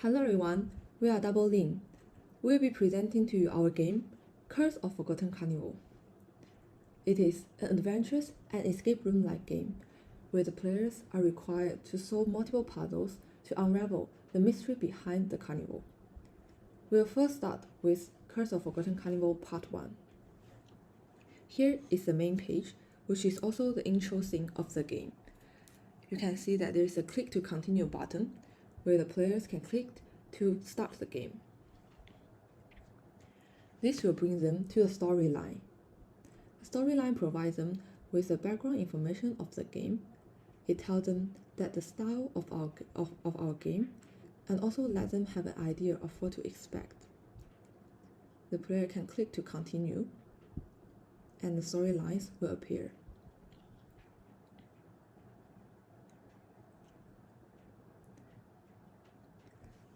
Hello everyone, we are doubLin. We will be presenting to you our game, Curse of Forgotten Carnival. It is an adventurous and escape room-like game, where the players are required to solve multiple puzzles to unravel the mystery behind the carnival. We'll first start with Curse of Forgotten Carnival Part 1. Here is the main page, which is also the intro scene of the game. You can see that there is a click to continue button, where the players can click to start the game. This will bring them to the storyline. The storyline provides them with the background information of the game. It tells them that the style of our game, and also let them have an idea of what to expect. The player can click to continue, and the storylines will appear.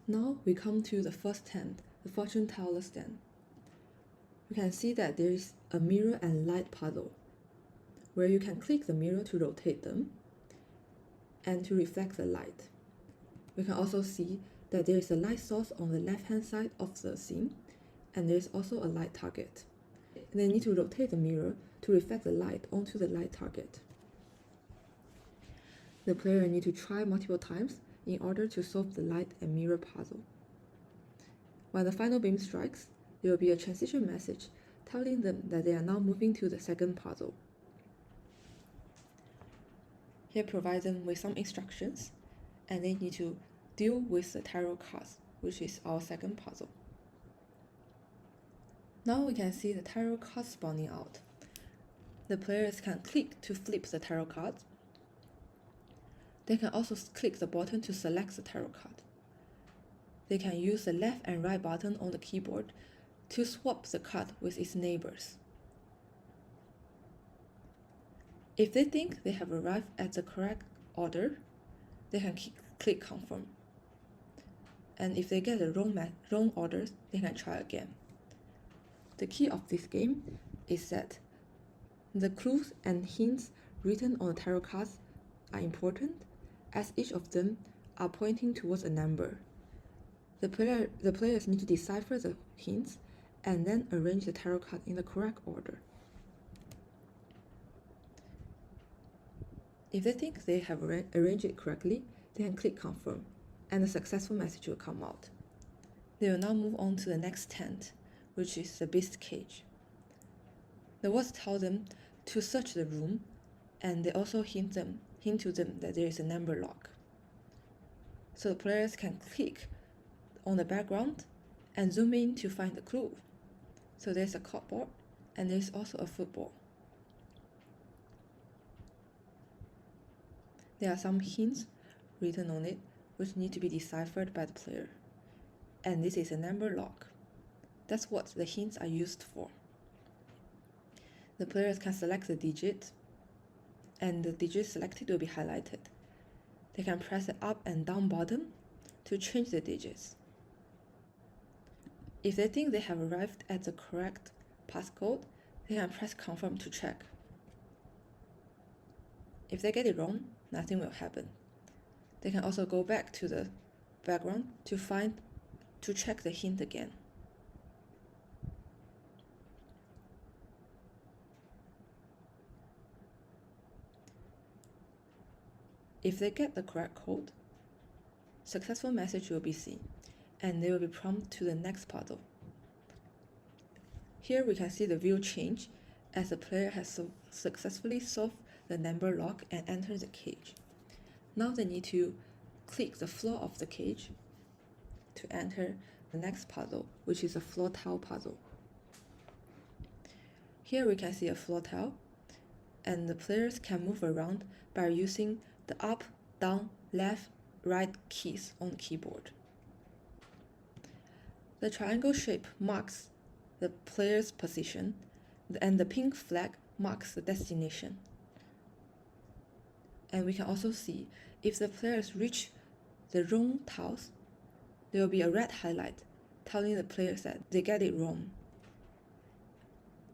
Now we come to the first stand, the fortune teller stand. You can see that there is a mirror and light puzzle, where you can click the mirror to rotate them and to reflect the light. We can also see that there is a light source on the left-hand side of the scene, and there is also a light target. They need to rotate the mirror to reflect the light onto the light target. The player needs to try multiple times in order to solve the light and mirror puzzle. When the final beam strikes, there will be a transition message telling them that they are now moving to the second puzzle. Here provides them with some instructions, and they need to deal with the tarot cards, which is our second puzzle. Now we can see the tarot cards spawning out. The players can click to flip the tarot cards. They can also click the button to select the tarot card. They can use the left and right button on the keyboard to swap the card with its neighbors. If they think they have arrived at the correct order, they can click confirm. And if they get the wrong orders, they can try again. The key of this game is that the clues and hints written on the tarot cards are important, as each of them are pointing towards a number. The players need to decipher the hints and then arrange the tarot card in the correct order. If they think they have arranged it correctly, they can click confirm, and a successful message will come out. They will now move on to the next tent, which is the beast cage. The words tell them to search the room, and they also hint to them that there is a number lock. So the players can click on the background and zoom in to find the clue. So there's a cardboard, and there's also a football. There are some hints written on it which need to be deciphered by the player. And this is a number lock. That's what the hints are used for. The players can select the digit, and the digit selected will be highlighted. They can press the up and down button to change the digits. If they think they have arrived at the correct passcode, they can press confirm to check. If they get it wrong, nothing will happen. They can also go back to the background to check the hint again. If they get the correct code, successful message will be seen, and they will be prompted to the next puzzle. Here we can see the view change as the player has successfully solved the number lock and entered the cage. Now they need to click the floor of the cage to enter the next puzzle, which is a floor tile puzzle. Here we can see a floor tile, and the players can move around by using the up, down, left, right keys on the keyboard. The triangle shape marks the player's position, and the pink flag marks the destination. And we can also see if the players reach the wrong tiles, there will be a red highlight telling the players that they get it wrong.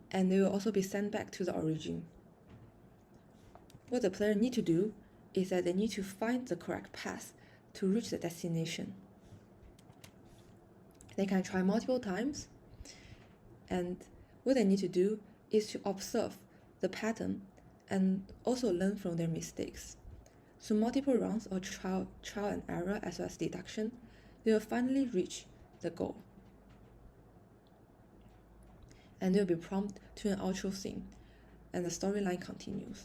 And they will also be sent back to the origin. What the player need to do is that they need to find the correct path to reach the destination. They can try multiple times, and what they need to do is to observe the pattern and also learn from their mistakes. Through multiple rounds of trial and error as well as deduction, they will finally reach the goal. And they will be prompted to an outro scene, and the storyline continues.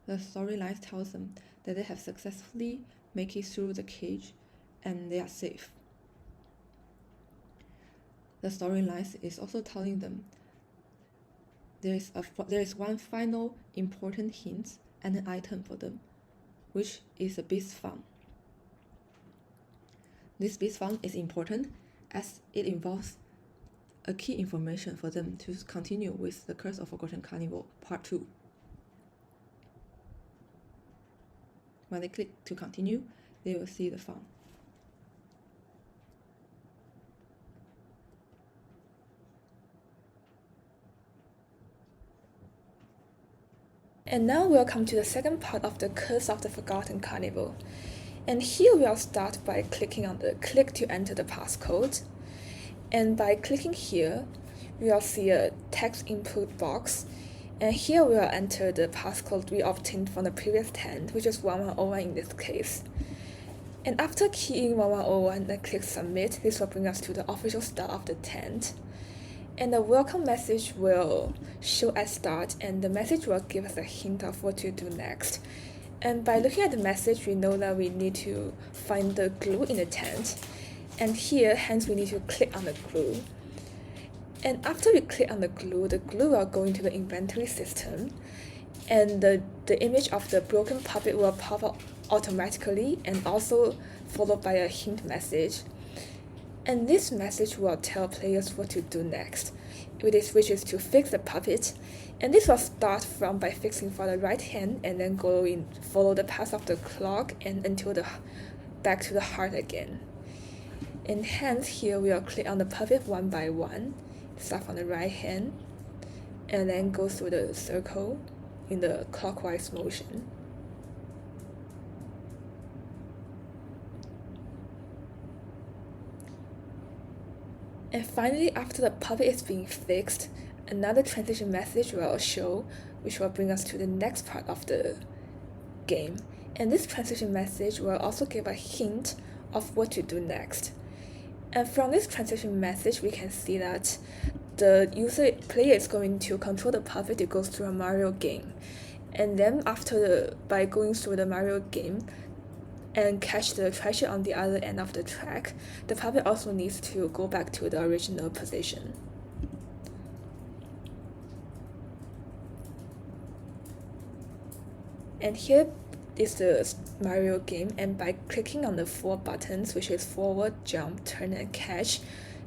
The storyline tells them that they have successfully made it through the cage and they are safe. The storyline is also telling them there is one final important hint and an item for them, which is a beast farm. This beast farm is important as it involves a key information for them to continue with the Curse of Forgotten Carnival Part 2. When they click to continue, they will see the farm. And now we'll come to the second part of the Curse of the Forgotten Carnival. And here we'll start by clicking on the click to enter the passcode. And by clicking here, we'll see a text input box. And here we'll enter the passcode we obtained from the previous tent, which is 1101 in this case. And after keying 1101 and click submit, this will bring us to the official start of the tent. And the welcome message will show at start, and the message will give us a hint of what to do next. And by looking at the message, we know that we need to find the glue in the tent. And here, hence, we need to click on the glue. And after we click on the glue will go into the inventory system. And the image of the broken puppet will pop up automatically and also followed by a hint message. And this message will tell players what to do next, which is to fix the puppet. And this will start by fixing for the right hand and then follow the path of the clock and until back to the heart again. And hence here we will click on the puppet one by one, start from the right hand, and then go through the circle in the clockwise motion. And finally, after the puppet is being fixed, another transition message will show, which will bring us to the next part of the game. And this transition message will also give a hint of what to do next. And from this transition message, we can see that the player is going to control the puppet to go through a Mario game. And then by going through the Mario game, and catch the treasure on the other end of the track, the puppet also needs to go back to the original position. And here is the Mario game, and by clicking on the 4 buttons, which is forward, jump, turn, and catch,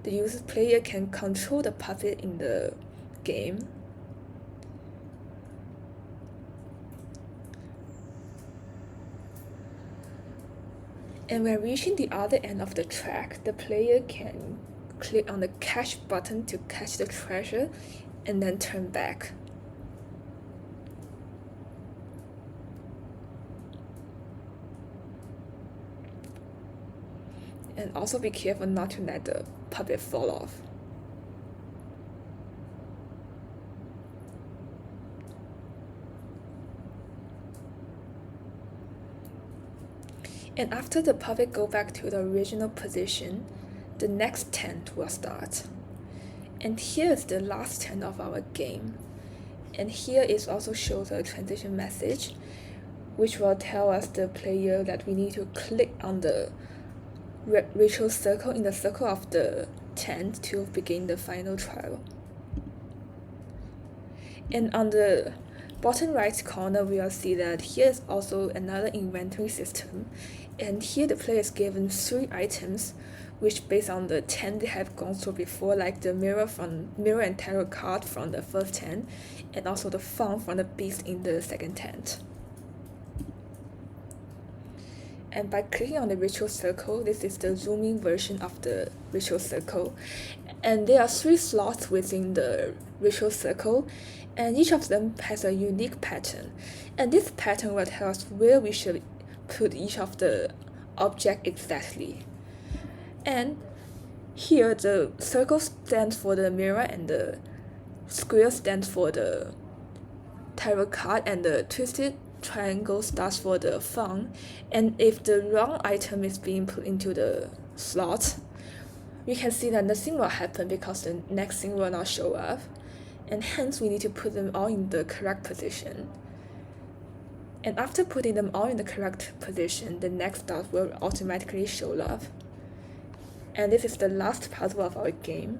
the player can control the puppet in the game. And when reaching the other end of the track, the player can click on the catch button to catch the treasure and then turn back. And also be careful not to let the puppet fall off. And after the puppet go back to the original position, the next tent will start. And here is the last tent of our game. And here is also shows a transition message, which will tell us the player that we need to click on the ritual circle in the circle of the tent to begin the final trial. And on the bottom right corner, we will see that here is also another inventory system. And here the player is given 3 items, which based on the 10 they have gone through before, like the mirror and tarot card from the first tent, and also the phone from the beast in the second tent. And by clicking on the ritual circle, this is the zooming version of the ritual circle. And there are 3 slots within the ritual circle, and each of them has a unique pattern. And this pattern will tell us where we should put each of the object exactly. And here the circle stands for the mirror, and the square stands for the tarot card, and the twisted triangle stands for the phone. And if the wrong item is being put into the slot, we can see that nothing will happen because the next thing will not show up, and hence we need to put them all in the correct position. And after putting them all in the correct position, the next dot will automatically show up. And this is the last puzzle of our game.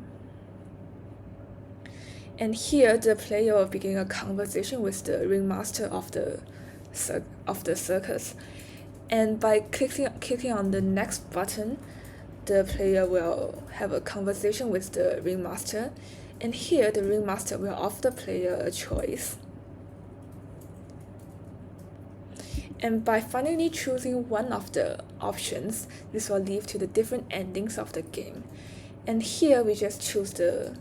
And here the player will begin a conversation with the ringmaster of the circus. And by clicking on the next button, the player will have a conversation with the ringmaster. And here the ringmaster will offer the player a choice. And by finally choosing one of the options, this will lead to the different endings of the game. And here we just choose the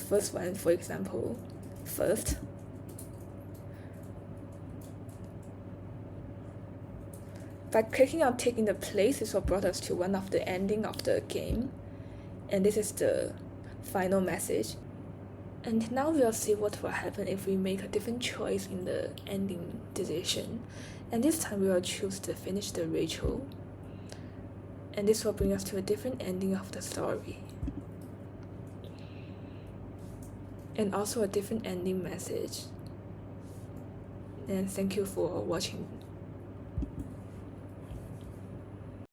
first one, for example, first. By clicking on taking the place, this will brought us to one of the ending of the game. And this is the final message. And now we'll see what will happen if we make a different choice in the ending decision. And this time we will choose to finish the ritual. And this will bring us to a different ending of the story. And also a different ending message. And thank you for watching